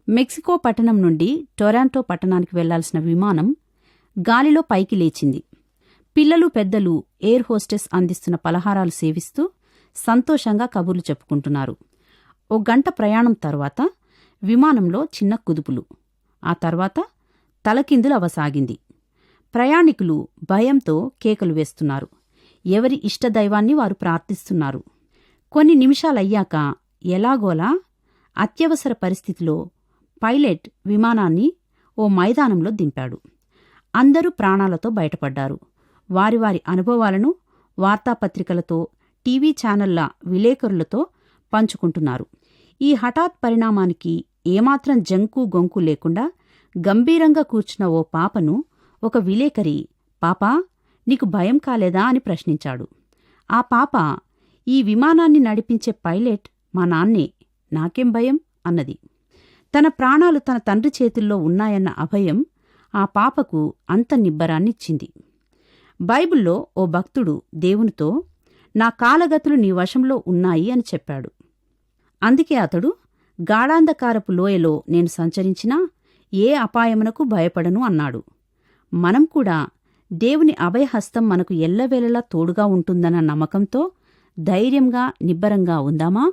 Mexico పట్టణం నుండి Toronto పట్టణానికి వెళ్లాల్సిన విమానం గాలిలో పైకి లేచింది. పిల్లలు పెద్దలు ఎయిర్ హోస్టెస్ అందిస్తున్న పలహారాలు సేవిస్తూ సంతోషంగా కబుర్లు చెప్పుకుంటున్నారు. ఓ గంట ప్రయాణం తర్వాత విమానంలో చిన్న కుదుపులు. ఆ తర్వాత తలకిందులు అవసాగింది. ప్రయాణికులు భయంతో కేకలు వేస్తున్నారు. ఎవరి ఇష్టదైవాన్ని వారు ప్రార్థిస్తున్నారు. కొన్ని నిమిషాలయ్యాక ఎలాగోలా అత్యవసర పరిస్థితిలో పైలట్ విమానాన్ని ఓ మైదానంలో దింపాడు. అందరూ ప్రాణాలతో బయటపడ్డారు. వారి వారి అనుభవాలను వార్తాపత్రికలతో, టీవీ ఛానళ్ల విలేకరులతో పంచుకుంటున్నారు. ఈ హఠాత్ పరిణామానికి ఏమాత్రం జంకు గొంకు లేకుండా గంభీరంగా కూర్చున్న ఓ పాపను ఒక విలేకరి, పాపా, నీకు భయం కాలేదా అని ప్రశ్నించాడు. ఆ పాప, ఈ విమానాన్ని నడిపించే పైలట్ మా నాన్నే, నాకేం భయం అన్నది. తన ప్రాణాలు తన తండ్రి చేతుల్లో ఉన్నాయన్న అభయం ఆ పాపకు అంత నిబ్బరాన్నిచ్చింది. బైబిల్లో ఓ భక్తుడు దేవునితో, నా కాలగతులు నీ వశంలో ఉన్నాయి అని చెప్పాడు. అందుకే అతడు, గాఢాంధకారపు లోయలో నేను సంచరించినా ఏ అపాయమునకు భయపడను అన్నాడు. మనం కూడా దేవుని అభయహస్తం మనకు ఎల్లవేళలా తోడుగా ఉంటుందన్న నమ్మకంతో ధైర్యంగా నిబ్బరంగా ఉందామా?